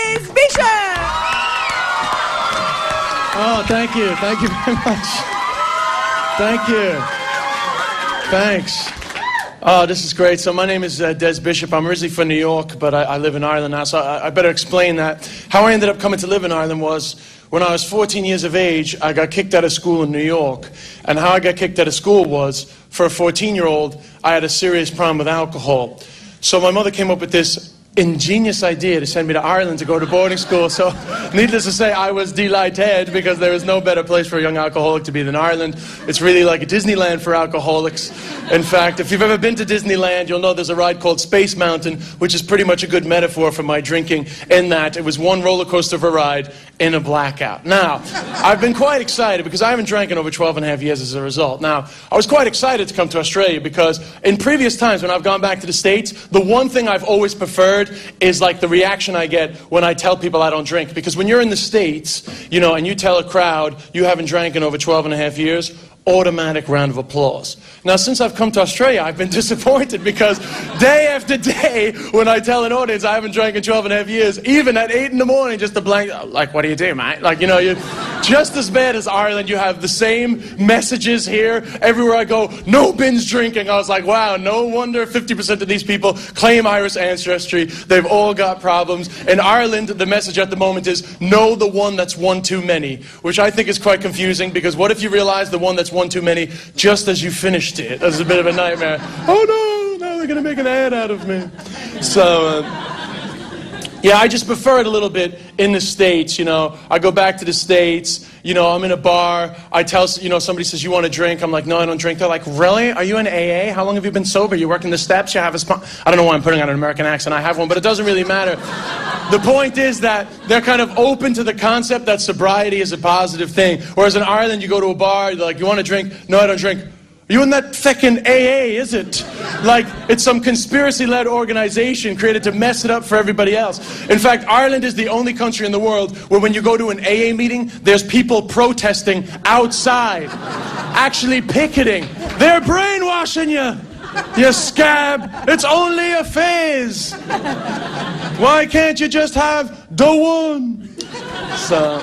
Des Bishop! Oh, thank you. Thank you very much. Thank you. Thanks. Oh, this is great. So my name is Des Bishop. I'm originally from New York, but I live in Ireland now, so I better explain that. How I ended up coming to live in Ireland was when I was 14 years of age, I got kicked out of school in New York. And how I got kicked out of school was, for a 14-year-old, I had a serious problem with alcohol. So my mother came up with this ingenious idea to send me to Ireland to go to boarding school. So needless to say, I was delighted because there is no better place for a young alcoholic to be than Ireland. It's really like a Disneyland for alcoholics. In fact, if you've ever been to Disneyland, you'll know there's a ride called Space Mountain, which is pretty much a good metaphor for my drinking, in that it was one roller coaster of a ride in a blackout. Now, I've been quite excited because I haven't drank in over 12 and a half years as a result. Now, I was quite excited to come to Australia because in previous times when I've gone back to the States, the one thing I've always preferred is like the reaction I get when I tell people I don't drink. Because when you're in the States, you know, and you tell a crowd you haven't drank in over 12 and a half years, automatic round of applause. Now, since I've come to Australia, I've been disappointed because day after day, when I tell an audience I haven't drank in 12 and a half years, even at 8 in the morning, just a blank, like, what do you do, mate? Like, you know, you're just as bad as Ireland. You have the same messages here. Everywhere I go, no binge drinking. I was like, wow, no wonder 50% of these people claim Irish ancestry. They've all got problems. In Ireland, the message at the moment is, know the one that's one too many, which I think is quite confusing because what if you realize the one that's one too many just as you finished it? That's a bit of a nightmare. Oh no, now they're going to make an ad out of me. So, yeah, I just prefer it a little bit in the States, you know. I go back to the States, you know, I'm in a bar, I tell, you know, somebody says, you want a drink? I'm like, no, I don't drink. They're like, really? Are you in AA? How long have you been sober? You working the steps? You have a I don't know why I'm putting on an American accent. I have one, but it doesn't really matter. The point is that they're kind of open to the concept that sobriety is a positive thing. Whereas in Ireland, you go to a bar, they're like, you want a drink? No, I don't drink. You in that feckin' AA, is it? Like, it's some conspiracy-led organization created to mess it up for everybody else. In fact, Ireland is the only country in the world where when you go to an AA meeting, there's people protesting outside, actually picketing. They're brainwashing you, you scab. It's only a phase. Why can't you just have the one? So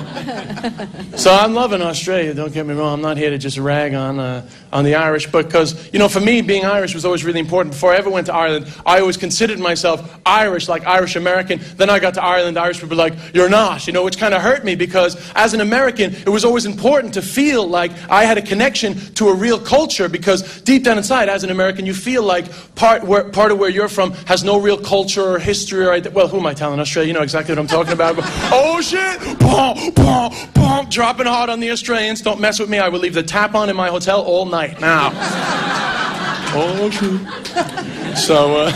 I'm loving Australia, don't get me wrong. I'm not here to just rag on the Irish, because, you know, for me, being Irish was always really important. Before I ever went to Ireland, I always considered myself Irish, like Irish American. Then I got to Ireland, Irish people were like, you're not, you know, which kind of hurt me, because as an American, it was always important to feel like I had a connection to a real culture, because deep down inside, as an American, you feel like part of where you're from has no real culture or history or, well, who am I telling? Australia, you know exactly what I'm talking about. Oh shit! Boom, boom, boom, dropping hard on the Australians. Don't mess with me. I will leave the tap on in my hotel all night. Now. Oh, shoot. So,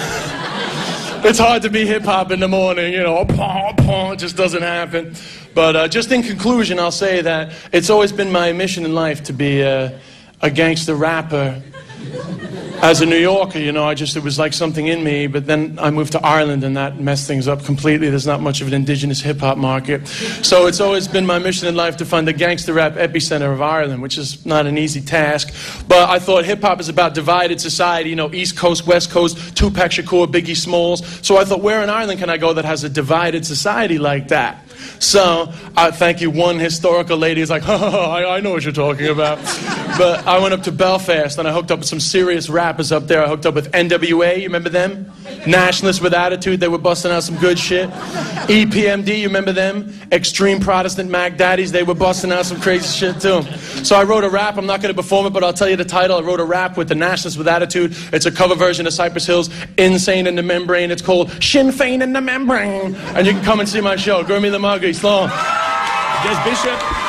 it's hard to be hip-hop in the morning, you know. It just doesn't happen. But just in conclusion, I'll say that it's always been my mission in life to be a gangster rapper. As a New Yorker, you know, it was like something in me, but then I moved to Ireland and that messed things up completely. There's not much of an indigenous hip-hop market. So it's always been my mission in life to find the gangster rap epicenter of Ireland, which is not an easy task. But I thought hip-hop is about divided society, you know, East Coast, West Coast, Tupac Shakur, Biggie Smalls. So I thought, where in Ireland can I go that has a divided society like that? So, thank you, one historical lady is like, I know what you're talking about. But I went up to Belfast and I hooked up with some serious rappers up there. I hooked up with NWA, you remember them? Nationalists with Attitude, they were busting out some good shit. EPMD, you remember them? Extreme Protestant Mac Daddies, they were busting out some crazy shit too. So I wrote a rap, I'm not going to perform it, but I'll tell you the title. I wrote a rap with the Nationalists with Attitude. It's a cover version of Cypress Hill's Insane in the Membrane. It's called Sinn Féin in the Membrane. And you can come and see my show. Gurmy the Muggy, Sloan. Des Bishop.